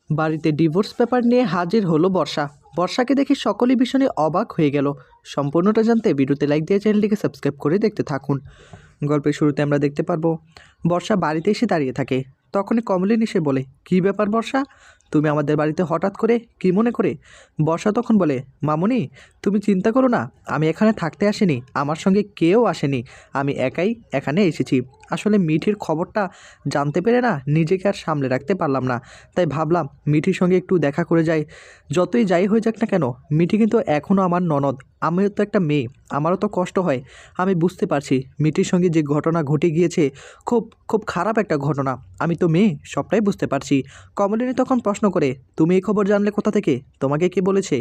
বাড়িতে divorce paper নিয়ে হাজির হলো বর্ষা। বর্ষাকে দেখে সকলেই ভীষণই অবাক হয়ে গেল। সম্পূর্ণটা জানতে ভিডিওতে লাইক দিয়ে চ্যানেলটিকে সাবস্ক্রাইব করে দেখতে থাকুন। গল্পের শুরুতে আমরা দেখতে পারবো বর্ষা বাড়িতে এসে দাঁড়িয়ে থাকে। তখনই কমলিনী এসে বলে, কী ব্যাপার বর্ষা, তুমি আমাদের বাড়িতে হঠাৎ করে কী মনে করে? বর্ষা তখন বলে, মামুনি তুমি চিন্তা করো না, আমি এখানে থাকতে আসিনি, আমার সঙ্গে কেউ আসেনি, আমি একাই এখানে এসেছি। আসলে মিঠির খবরটা জানতে পেরে না নিজেকে আর সামলে রাখতে পারলাম না, তাই ভাবলাম মিঠির সঙ্গে একটু দেখা করে যাই। যতই যাই হয়ে যাক না কেন, মিঠি কিন্তু এখনও আমার ননদ, আমিও তো একটা মেয়ে, আমারও তো কষ্ট হয়। আমি বুঝতে পারছি মিঠির সঙ্গে যে ঘটনা ঘটে গিয়েছে খুব খুব খারাপ একটা ঘটনা, আমি তো মেয়ে, সবটাই বুঝতে পারছি। কমলিনী তখন প্রশ্ন করে, তুমি এই খবর জানলে কোথা থেকে, তোমাকে কে বলেছে?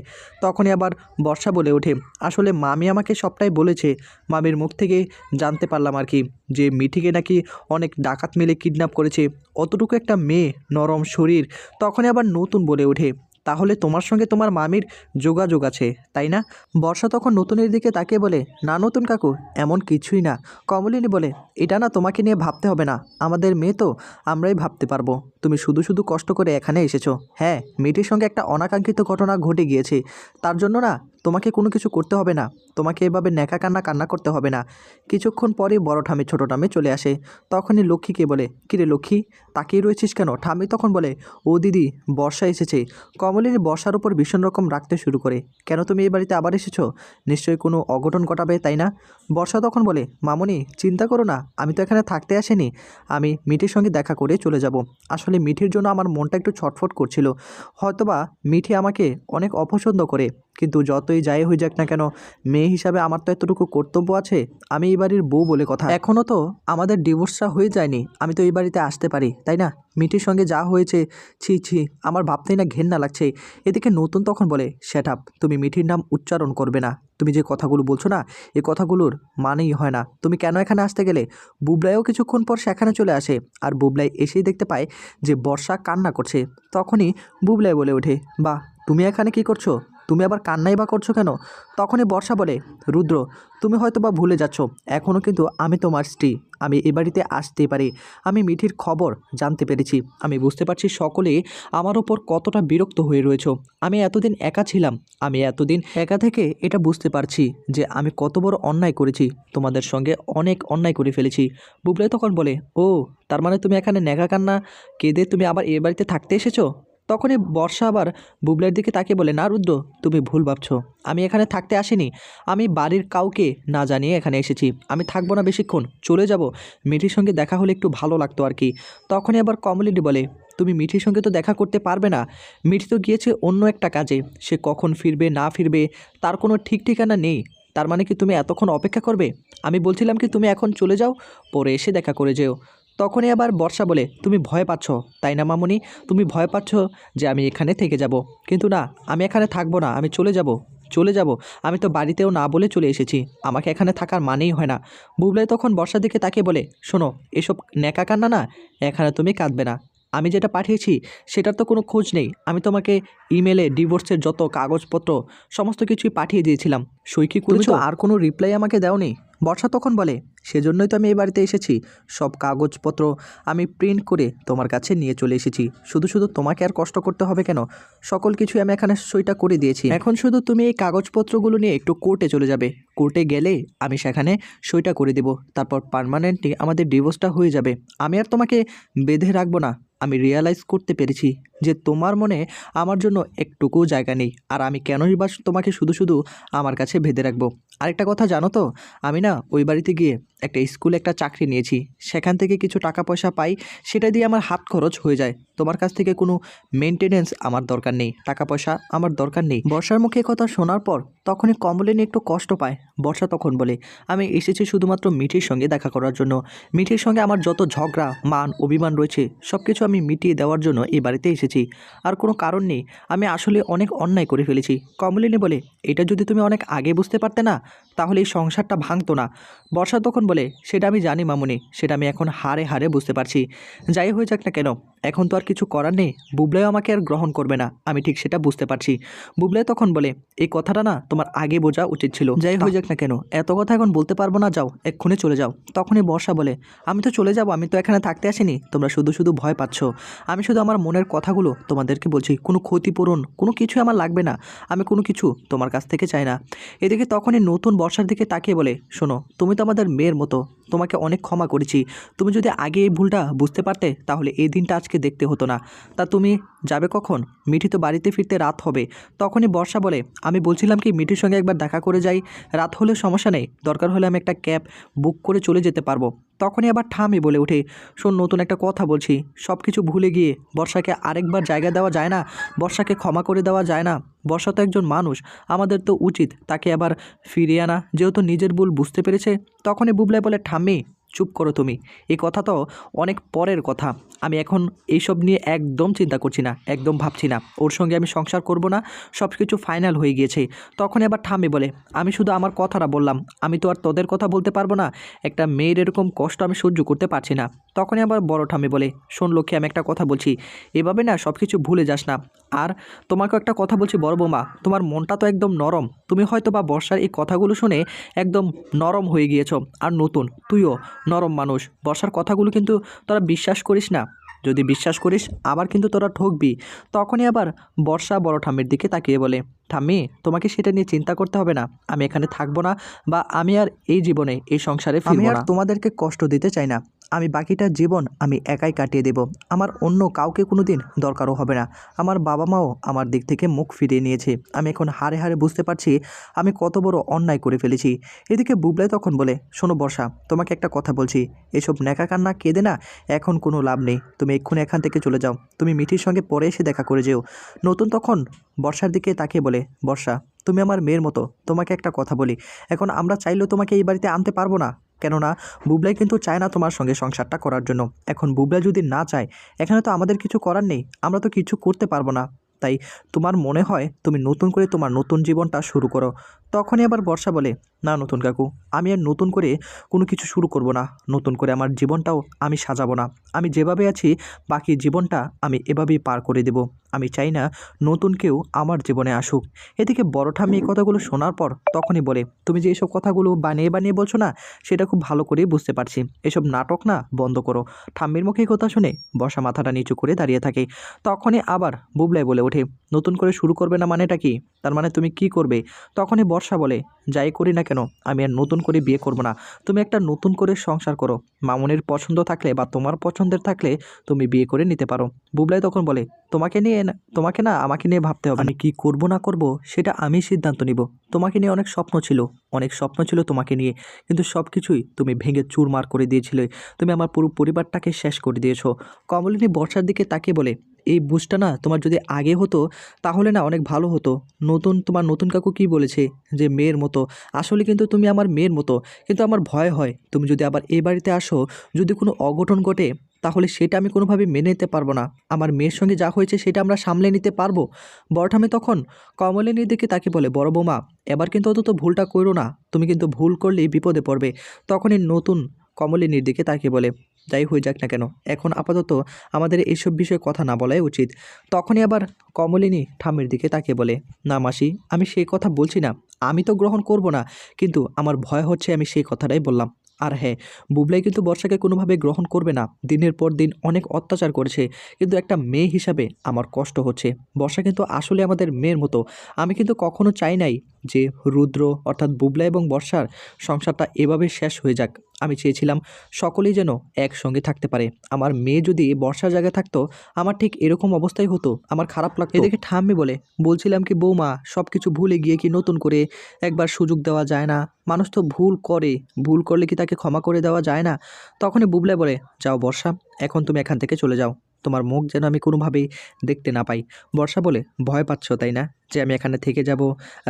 তখনই আবার বর্ষা বলে ওঠে, আসলে মামি আমাকে সবটাই বলেছে, মামির মুখ থেকে জানতে পারলাম আর কি, যে মিঠিকে নাকি অনেক ডাকাত মিলে কিডন্যাপ করেছে। অতটুকু একটা মেয়ে, নরম শরীর। তখনই আবার নতুন বলে ওঠে, তাহলে তোমার সঙ্গে তোমার মামির যোগাযোগ আছে, তাই না? বর্ষা তখন নতুনের দিকে তাকিয়ে বলে, না নতুন কাকু, এমন কিছুই না। কমলিনী বলে, এটা না তোমাকে নিয়ে ভাবতে হবে না, আমাদের মেয়ে তো, আমরাই ভাবতে পারবো। তুমি শুধু শুধু কষ্ট করে এখানে এসেছো। হ্যাঁ, মেয়েটির সঙ্গে একটা অনাকাঙ্ক্ষিত ঘটনা ঘটে গিয়েছে, তার জন্য না তোমাকে কোনো কিছু করতে হবে না, তোমাকে এভাবে ন্যাকা কান্না করতে হবে না। কিছুক্ষণ পরেই বড় ঠামি ছোটো ঠামি চলে আসে। তখনই লক্ষ্মীকে বলে, কিরে লক্ষ্মী, তাকিয়ে রয়েছিস কেন? ঠামি তখন বলে, ও দিদি, বর্ষা এসেছে। কমলিনী বর্ষার উপর ভীষণ রকম রাখতে শুরু করে, কেন তুমি এই বাড়িতে আবার এসেছো? নিশ্চয়ই কোনো অঘটন ঘটাবে, তাই না? বর্ষা তখন বলে, মামুনি চিন্তা করো না, আমি তো এখানে থাকতে আসিনি, আমি মিঠির সঙ্গে দেখা করে চলে যাব। আসলে মিঠির জন্য আমার মনটা একটু ছটফট করছিল। হয়তোবা মিঠি আমাকে অনেক অপছন্দ করে, কিন্তু যতই যাই হয়ে যাক না কেন, মেয়ে হিসাবে আমার তো এতটুকু কর্তব্য আছে, আমি এই বাড়ির বউ বলে কথা। এখনও তো আমাদের ডিভোর্সটা হয়ে যায়নি, আমি তো এই বাড়িতে আসতে পারি, তাই না? মিঠির সঙ্গে যা হয়েছে, ছি ছি, আমার ভাবতেই না ঘেন্না লাগছে। এদিকে নতুন তখন বলে, শ্যাট আপ, তুমি মিঠির নাম উচ্চারণ করবে না, তুমি যে কথাগুলো বলছো না, এই কথাগুলোর মানেই হয় না। তুমি কেন এখানে আসতে গেলে? বুবলাইও কিছুক্ষণ পর সেখানে চলে আসে, আর বুবলাই এসেই দেখতে পায় যে বর্ষা কান্না করছে। তখনই বুবলাই বলে ওঠে, বাহ, তুমি এখানে কি করছো? তুমি আবার কান্নাই বা করছো কেন? তখনই বর্ষা বলে, রুদ্র, তুমি হয়তো বা ভুলে যাচ্ছ, এখনও কিন্তু আমি তোমার স্ত্রী, আমি এ বাড়িতে আসতেই পারি। আমি মিঠির খবর জানতে পেরেছি, আমি বুঝতে পারছি সকলেই আমার ওপর কতটা বিরক্ত হয়ে রয়েছ। আমি এতদিন একা ছিলাম, আমি এতদিন একা থেকে এটা বুঝতে পারছি যে আমি কত বড় অন্যায় করেছি, তোমাদের সঙ্গে অনেক অন্যায় করে ফেলেছি। বুবলাই তখন বলে, ও, তার মানে তুমি এখানে নেগা কান্না কেঁদে তুমি আবার এ বাড়িতে থাকতে এসেছো? তখনই বর্ষা আবার বুবলাইয়ের দিকে তাকিয়ে বলে, না রুদ্র, তুমি ভুল ভাবছো, আমি এখানে থাকতে আসিনি, আমি বাড়ির কাউকে না জানিয়ে এখানে এসেছি, আমি থাকবো না বেশিক্ষণ, চলে যাব। মিঠির সঙ্গে দেখা হলে একটু ভালো লাগতো আর কি। তখনই আবার কমলিনী বলে, তুমি মিঠির সঙ্গে তো দেখা করতে পারবে না, মিঠি তো গিয়েছে অন্য একটা কাজে, সে কখন ফিরবে না ফিরবে তার কোনো ঠিক ঠিকানা নেই। তার মানে কি তুমি এতক্ষণ অপেক্ষা করবে? আমি বলছিলাম কি তুমি এখন চলে যাও, পরে এসে দেখা করে যেও। তখনই আবার বর্ষা বলে, তুমি ভয় পাচ্ছ, তাই না মামুনি? তুমি ভয় পাচ্ছ যে আমি এখানে থেকে যাব, কিন্তু না, আমি এখানে থাকবো না, আমি চলে যাব, চলে যাব। আমি তো বাড়িতেও না বলে চলে এসেছি, আমাকে এখানে থাকার মানেই হয় না। বুবলাই তখন বর্ষার দিকে তাকিয়ে বলে, শোনো, এসব ন্যাকা কান্না না, এখানে তুমি কাঁদবে না। আমি যেটা পাঠিয়েছি সেটার তো কোনো খোঁজ নেই, আমি তোমাকে ইমেলে ডিভোর্সের যত কাগজপত্র সমস্ত কিছুই পাঠিয়ে দিয়েছিলাম, সই কি করেছো? আর কোনো রিপ্লাই আমাকে দাওনি। বর্ষা তখন বলে, সেজন্যই তো আমি এই বাড়িতে এসেছি, সব কাগজপত্র আমি প্রিন্ট করে তোমার কাছে নিয়ে চলে এসেছি, শুধু শুধু তোমাকে আর কষ্ট করতে হবে কেন? সকল কিছুই আমি এখানে সইটা করে দিয়েছি, এখন শুধু তুমি এই কাগজপত্রগুলো নিয়ে একটু কোর্টে চলে যাবে, কোর্টে গেলে আমি সেখানে সইটা করে দেব, তারপর পার্মানেন্টলি আমাদের ডিভোর্সটা হয়ে যাবে। আমি আর তোমাকে বেঁধে রাখবো না। আমি রিয়ালাইজ করতে পেরেছি যে তোমার মনে আমার জন্য একটুকুও জায়গা নেই, আর আমি কেনই বা তোমাকে শুধু শুধু আমার কাছে বেঁধে রাখবো। আরেকটা কথা জানো তো, আমি না ওই বাড়িতে গিয়ে একটা স্কুলে একটা চাকরি নিয়েছি, সেখান থেকে কিছু টাকা পয়সা পাই, সেটা দিয়ে আমার হাত খরচ হয়ে যায়। তোমার কাছ থেকে কোনো মেনটেনেন্স আমার দরকার নেই, টাকা পয়সা আমার দরকার নেই। বর্ষার মুখে কথা শোনার পর তখনই কমলিনী একটু কষ্ট পায়। বর্ষা তখন বলে, আমি এসেছি শুধুমাত্র মিঠির সঙ্গে দেখা করার জন্য, মিঠির সঙ্গে আমার যত ঝগড়া মান অভিমান রয়েছে সব কিছু আমি মিটিয়ে দেওয়ার জন্য এই বাড়িতে এসেছি, আর কোনো কারণ নেই। আমি আসলে অনেক অন্যায় করে ফেলেছি। কমলিনী বলে, এটা যদি তুমি অনেক আগে বুঝতে পারতে না, তাহলে এই সংসারটা ভাঙতো না। বর্ষা তখন বলে, সেটা আমি জানি মামুনি, সেটা আমি এখন হাড়ে হাড়ে বুঝতে পারছি। যাই হয়ে যাক না কেন, এখন তো আর কিছু করার নেই। বুবলাইও আমাকে আর গ্রহণ করবে না, আমি ঠিক সেটা বুঝতে পারছি। বুবলাই তখন বলে, এই কথাটা না তোমার আগে বোঝা উচিত ছিল। যাই হয়ে যাক না কেন, এত কথা এখন বলতে পারবো না, যাও এক্ষুনি চলে যাও। তখনই বর্ষা বলে, আমি তো চলে যাব, আমি তো এখানে থাকতে আসিনি, তোমরা শুধু শুধু ভয় পাচ্ছ। আমি শুধু আমার মনের কথাগুলো তোমাদেরকে বলছি, কোনো ক্ষতিপূরণ কোনো কিছুই আমার লাগবে না, আমি কোনো কিছু তোমার কাছ থেকে চাই না। এদিকে তখনই নতুন বর্ষার দিকে তাকিয়ে বলে, শোনো, তুমি তো আমাদের মেয়ের মতো, তোমাকে অনেক ক্ষমা করেছি। তুমি যদি আগে এই ভুলটা বুঝতে পারতে তাহলে এই দিনটা আজকে দেখতে হতো না। তা তুমি যাবে কখন? মিঠি তো বাড়িতে ফিরতে রাত হবে। তখনই বর্ষা বলে, আমি বলছিলাম কি মিঠির সঙ্গে একবার দেখা করে যাই, রাত হলে সমস্যা নেই, দরকার হলে আমি একটা ক্যাব বুক করে চলে যেতে পারবো। তখনই আবার ঠামি বলে ওঠে, শোন, নতুন একটা কথা বলছি, সব কিছু ভুলে গিয়ে বর্ষাকে আরেকবার জায়গা দেওয়া যায় না? বর্ষাকে ক্ষমা করে দেওয়া যায় না? বর্ষা তো একজন মানুষ, আমাদের তো উচিত তাকে আবার ফিরিয়ে আনা, যেহেতু নিজের ভুল বুঝতে পেরেছে। তখনই বুবলাই বলে, ঠাম্মি চুপ করো তুমি, এই কথা তো অনেক পরের কথা। আমি এখন এইসব নিয়ে একদম চিন্তা করছি না, একদম ভাবছি না, ওর সঙ্গে আমি সংসার করব না, সব কিছু ফাইনাল হয়ে গিয়েছে। তখনই আবার ঠাম্মি বলে, আমি শুধু আমার কথাটা বললাম, আমি তো আর তোদের কথা বলতে পারবো না, একটা মেয়ের এরকম কষ্ট আমি সহ্য করতে পারছি না। তখনই আবার বড় ঠাম্মি বলে, শোন লক্ষ্মী, আমি একটা কথা বলছি, এভাবে না সব কিছু ভুলে যাস না। আর তোমাকেও একটা কথা বলছি বড় বৌমা, তোমার মনটা তো একদম নরম, তুমি হয়তো বা বর্ষার এই কথাগুলো শুনে একদম নরম হয়ে গিয়েছো। আর নতুন তুইও নরম মানুষ, বর্ষার কথাগুলো কিন্তু তোরা বিশ্বাস করিস না, যদি বিশ্বাস করিস আবার কিন্তু তোরা ঠকবি। তখনই আবার বর্ষা বড় ঠাম্মির দিকে তাকিয়ে বলে, ঠাম্মি তোমাকে সেটা নিয়ে চিন্তা করতে হবে না, আমি এখানে থাকবো না, বা আমি আর এই জীবনে এই সংসারে ফিরবো না। আমি আর তোমাদেরকে কষ্ট দিতে চাই না, আমি বাকিটা জীবন আমি একাই কাটিয়ে দেব, আমার অন্য কাউকে কোনো দিন দরকারও হবে না। আমার বাবা মাও আমার দিক থেকে মুখ ফিরিয়ে নিয়েছে, আমি এখন হাড়ে হাড়ে বুঝতে পারছি আমি কত বড় অন্যায় করে ফেলেছি। এদিকে বুবলাই তখন বলে, শোনো বর্ষা, তোমাকে একটা কথা বলছি, এসব ন্যাকা কান্না কেঁদে না এখন কোনো লাভ নেই, তুমি এক্ষুনি এখান থেকে চলে যাও, তুমি মিঠির সঙ্গে পরে এসে দেখা করে যেও। নতুন তখন বর্ষার দিকে তাকিয়ে বলে, বর্ষা তুমি আমার মেয়ের মতো, তোমাকে একটা কথা বলি, এখন আমরা চাইলেও তোমাকে এই বাড়িতে আনতে পারবো না, কেননা বুবলাই কিন্তু চায় না তোমার সঙ্গে সংসারটা করার জন্য। এখন বুবলাই যদি না চায়, এখানে তো আমাদের কিছু করার নেই, আমরা তো কিছু করতে পারবো না। তাই তোমার মনে হয় তুমি নতুন করে তোমার নতুন জীবনটা শুরু করো। তখনই আবার বর্ষা বলে, না নতুন কাকু, আমি আর নতুন করে কোনো কিছু শুরু করব না, নতুন করে আমার জীবনটাও আমি সাজাবো না, আমি যেভাবে আছি বাকি জীবনটা আমি এভাবেই পার করে দেব, আমি চাই না নতুন কেউ আমার জীবনে আসুক। এদিকে বড় ঠাম্মি এই কথাগুলো শোনার পর তখনই বলে, তুমি যে এইসব কথাগুলো বানিয়ে বানিয়ে বলছো না, সেটা খুব ভালো করেই বুঝতে পারছি, এসব নাটক না বন্ধ করো। ঠাম্মির মুখে এই কথা শুনে বর্ষা মাথাটা নিচু করে দাঁড়িয়ে থাকে। তখনই আবার বুবলাই বলে ওঠে, নতুন করে শুরু করবে না মানেটা কি? তার মানে তুমি কি করবে? তখনই বর্ষা বলে, যাই করি না কেন আমি আর নতুন করে বিয়ে করব না, তুমি একটা নতুন করে সংসার করো, মামুনির পছন্দ থাকলে বা তোমার পছন্দের থাকলে তুমি বিয়ে করে নিতে পারো। বুবলাই তখন বলে, তোমাকে না আমাকে নিয়ে ভাবতে হবে, আমি কি করব না করব সেটা আমি সিদ্ধান্ত নিব। তোমাকে নিয়ে অনেক স্বপ্ন ছিল তোমাকে নিয়ে, কিন্তু সব কিছুই তুমি ভেঙে চুরমার করে দিয়েছিলে, তুমি আমার পুরো পরিবারটাকে শেষ করে দিয়েছো। কমলিনী বর্ষার দিকে তাকিয়ে বলে, এই বুঝটা না তোমার যদি আগে হতো তাহলে না অনেক ভালো হতো। তোমার নতুন কাকু কি বলেছে যে মেয়ের মতো, আসলে কিন্তু তুমি আমার মেয়ের মতো, কিন্তু আমার ভয় হয় তুমি যদি আবার এই বাড়িতে আসো, যদি কোনো অঘটন ঘটে তাহলে সেটা আমি কোনোভাবে মেনে নিতে পারবো না। আমার মেয়ের সঙ্গে যা হয়েছে সেটা আমরা সামলে নিতে পারবো। বড় ঠাম্মি তখন কমলিনীর দিকে তাকে বলে, বড় বৌমা এবার কিন্তু অন্তত ভুলটা করো না, তুমি কিন্তু ভুল করলেই বিপদে পড়বে। তখনই নতুন কমলিনীর দিকে তাকে বলে, যাই হয়ে যাক না কেন, এখন আপাতত আমাদের এইসব বিষয়ে কথা না বলাই উচিত। তখনই আবার কমলিনী ঠাম্মির দিকে তাকিয়ে বলে, না মাসি, আমি সেই কথা বলছি না, আমি তো গ্রহণ করব না, কিন্তু আমার ভয় হচ্ছে আমি সেই কথাটাই বললাম। আর হ্যাঁ, বুবলাই কিন্তু বর্ষাকে কোনোভাবে গ্রহণ করবে না, দিনের পর দিন অনেক অত্যাচার করেছে, কিন্তু একটা মেয়ে হিসাবে আমার কষ্ট হচ্ছে। বর্ষা কিন্তু আসলে আমাদের মেয়ের মতো, আমি কিন্তু কখনো চাই নাই যে রুদ্র অর্থাৎ বুবলাই এবং বর্ষার সংসারটা এভাবে শেষ হয়ে যাক। আমি চেয়েছিলাম সকলেই যেন একসঙ্গে থাকতে পারে। আমার মেয়ে যদি বর্ষার জায়গায় থাকতো, আমার ঠিক এরকম অবস্থাই হতো, আমার খারাপ লাগতো। এদিকে ঠাম্মি বলে, বলছিলাম কি বৌমা, সব কিছু ভুলে গিয়ে কি নতুন করে একবার সুযোগ দেওয়া যায় না? মানুষ তো ভুল করে, ভুল করলে কি তাকে ক্ষমা করে দেওয়া যায় না? তখনই বুবলাই বলে, যাও বর্ষা, এখন তুমি এখান থেকে চলে যাও, তোমার মুখ যেন আমি কোনোভাবেই দেখতে না পাই। বর্ষা বলে, ভয় পাচ্ছ তাই না যে আমি এখানে থেকে যাব,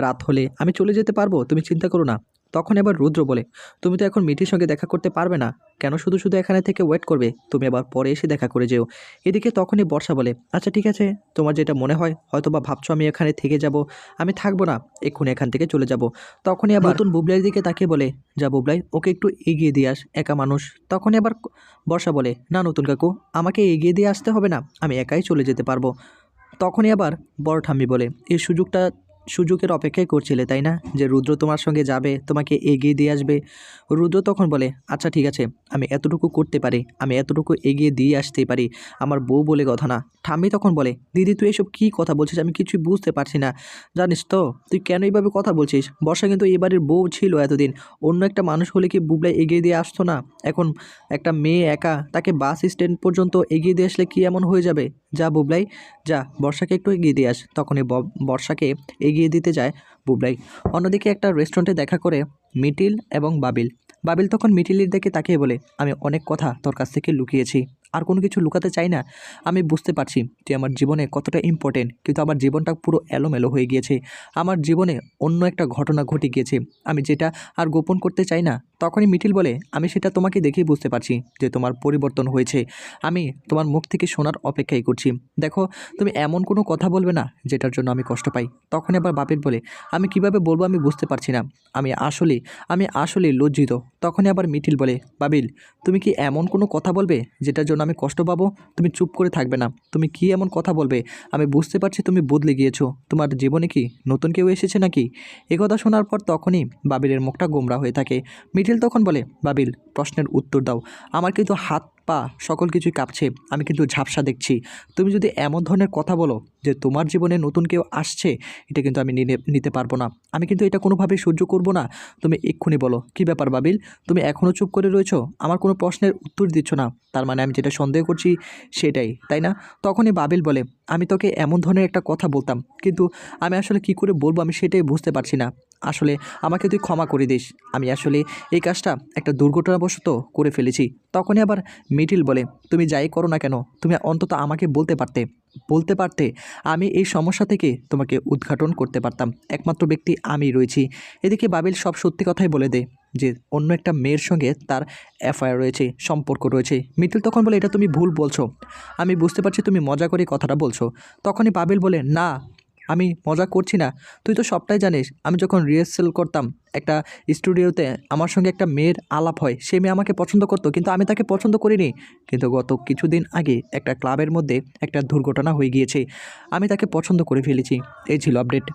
রাত হলে আমি চলে যেতে পারবো, তুমি চিন্তা করো না। তখন এবার রুদ্র বলে, তুমি তো এখন মিঠির সঙ্গে দেখা করতে পারবে না, কেন শুধু শুধু এখানে থেকে ওয়েট করবে, তুমি আবার পরে এসে দেখা করে যেও। এদিকে তখনই বর্ষা বলে, আচ্ছা ঠিক আছে, তোমার যেটা মনে হয়, হয়তো বা ভাবছো আমি এখানে থেকে যাব, আমি থাকবো না, এক্ষুনি এখান থেকে চলে যাব। তখনই আবার নতুন বুবলাইয়ের দিকে তাকিয়ে বলে, যা বুবলাই, ওকে একটু এগিয়ে দিয়ে আস, একা মানুষ। তখনই আবার বর্ষা বলে, না নতুন কাকু, আমাকে এগিয়ে দিয়ে আসতে হবে না, আমি একাই চলে যেতে পারবো। তখনই আবার বড় ঠাম্মি বলে, এই সুযোগের অপেক্ষাই করছিলে তাই না, যে রুদ্র তোমার সঙ্গে যাবে, তোমাকে এগিয়ে দিয়ে আসবে। রুদ্র তখন বলে, আচ্ছা ঠিক আছে, আমি এতটুকু করতে পারি, আমি এতটুকু এগিয়ে দিয়ে আসতেই পারি, আমার বউ বলে কথা না। ঠাম্মি তখন বলে, দিদি তুই এসব কী কথা বলছিস, আমি কিছুই বুঝতে পারছি না, জানিস তো তুই কেন এইভাবে কথা বলছিস, বর্ষা কিন্তু এবারের বউ ছিল এতদিন, অন্য একটা মানুষ হলে কি বুবলাই এগিয়ে দিয়ে আসতো না, এখন একটা মেয়ে একা, তাকে বাস স্ট্যান্ড পর্যন্ত এগিয়ে দিয়ে আসলে কি এমন হয়ে যাবে। যা বুবলাই, যা বর্ষাকে একটু এগিয়ে দিয়ে আস। তখনই বর্ষাকে এগিয়ে দিতে যায় বুবলাই। অন্যদিকে একটা রেস্টুরেন্টে দেখা করে মিটিল এবং বাবিল। বাবিল তখন মিটিলের দিকে তাকিয়ে বলে, আমি অনেক কথা তোর কাছ থেকে লুকিয়েছি, আর কোনো কিছু লুকাতে চাই না। আমি বুঝতে পারছি যে আমার জীবনে কতটা ইম্পর্টেন্ট, কিন্তু আমার জীবনটা পুরো এলোমেলো হয়ে গিয়েছে, আমার জীবনে অন্য একটা ঘটনা ঘটে গিয়েছে, আমি যেটা আর গোপন করতে চাই না। তখনই মিঠিল বলে, আমি সেটা তোমাকে দেখেই বুঝতে পারছি যে তোমার পরিবর্তন হয়েছে, আমি তোমার মুখ থেকে শোনার অপেক্ষাই করছি। দেখো, তুমি এমন কোনো কথা বলবে না যেটার জন্য আমি কষ্ট পাই। তখন আবার বাপির বলে, আমি কিভাবে বলবো আমি বুঝতে পারছি না, আমি আসলে লজ্জিত। তখনই আবার মিঠিল বলে, বাবিল, তুমি কি এমন কোনো কথা বলবে যেটার জন্য আমি কষ্ট পাবো? তুমি চুপ করে থাকবে না, তুমি কি এমন কথা বলবে? আমি বুঝতে পারছি তুমি বদলে গিয়েছো, তোমার জীবনে কি নতুন কেউ এসেছে নাকি? কথা শোনার পর তখনই বাবিলের মুখটা গোমরা হয়ে থাকে। মিঠিল তখন বলে, বাবিল, প্রশ্নের উত্তর দাও, আমার কিন্তু হাত পা সকল কিছুই কাঁপছে, আমি কিন্তু ঝাপসা দেখছি। তুমি যদি এমন ধরনের কথা বলো যে তোমার জীবনে নতুন কেউ আসছে, এটা কিন্তু আমি নিতে পারবো না, আমি কিন্তু এটা কোনোভাবেই সহ্য করব না। তুমি এক্ষুনি বলো, কী ব্যাপার বাবিল, তুমি এখনও চুপ করে রয়েছো, আমার কোনো প্রশ্নের উত্তর দিচ্ছ না, তার মানে আমি যেটা সন্দেহ করছি সেটাই, তাই না? তখনই বাবিল বলে, আমি তোকে এমন ধরনের একটা কথা বলতাম, কিন্তু আমি আসলে কি করে বলবো আমি সেটাই বুঝতে পারছি না, আসলে আমাকে তুই ক্ষমা করে দিস, আমি আসলে এই কাজটা একটা দুর্ঘটনাবশত করে ফেলেছি। তখনই আবার মিঠিল বলে, তুমি যাই করো না কেন, তুমি অন্তত আমাকে বলতে পারতে আমি এই সমস্যা থেকে তোমাকে উদ্ঘাটন করতে পারতাম, একমাত্র ব্যক্তি আমি রয়েছি। এদিকে বাবিল সব সত্যি কথাই বলে দেয় যে অন্য একটা মেয়ের সঙ্গে তার অ্যাফায়ার রয়েছে, সম্পর্ক রয়েছে। মিঠিল তখন বলে, এটা তুমি ভুল বলছো, আমি বুঝতে পারছি তুমি মজা করে কথাটা বলছো। তখনই বাবিল বলে, না আমি মজা করছি না, তুই তো সবটাই জানিস, আমি যখন রিহার্সাল করতাম একটা স্টুডিওতে, আমার সঙ্গে একটা মেয়ের আলাপ হয়, সে মেয়ে আমাকে পছন্দ করতো, কিন্তু আমি তাকে পছন্দ করিনি। কিন্তু গত কিছুদিন আগে একটা ক্লাবের মধ্যে একটা দুর্ঘটনা হয়ে গিয়েছে, আমি তাকে পছন্দ করে ফেলেছি। এই ছিল আপডেট।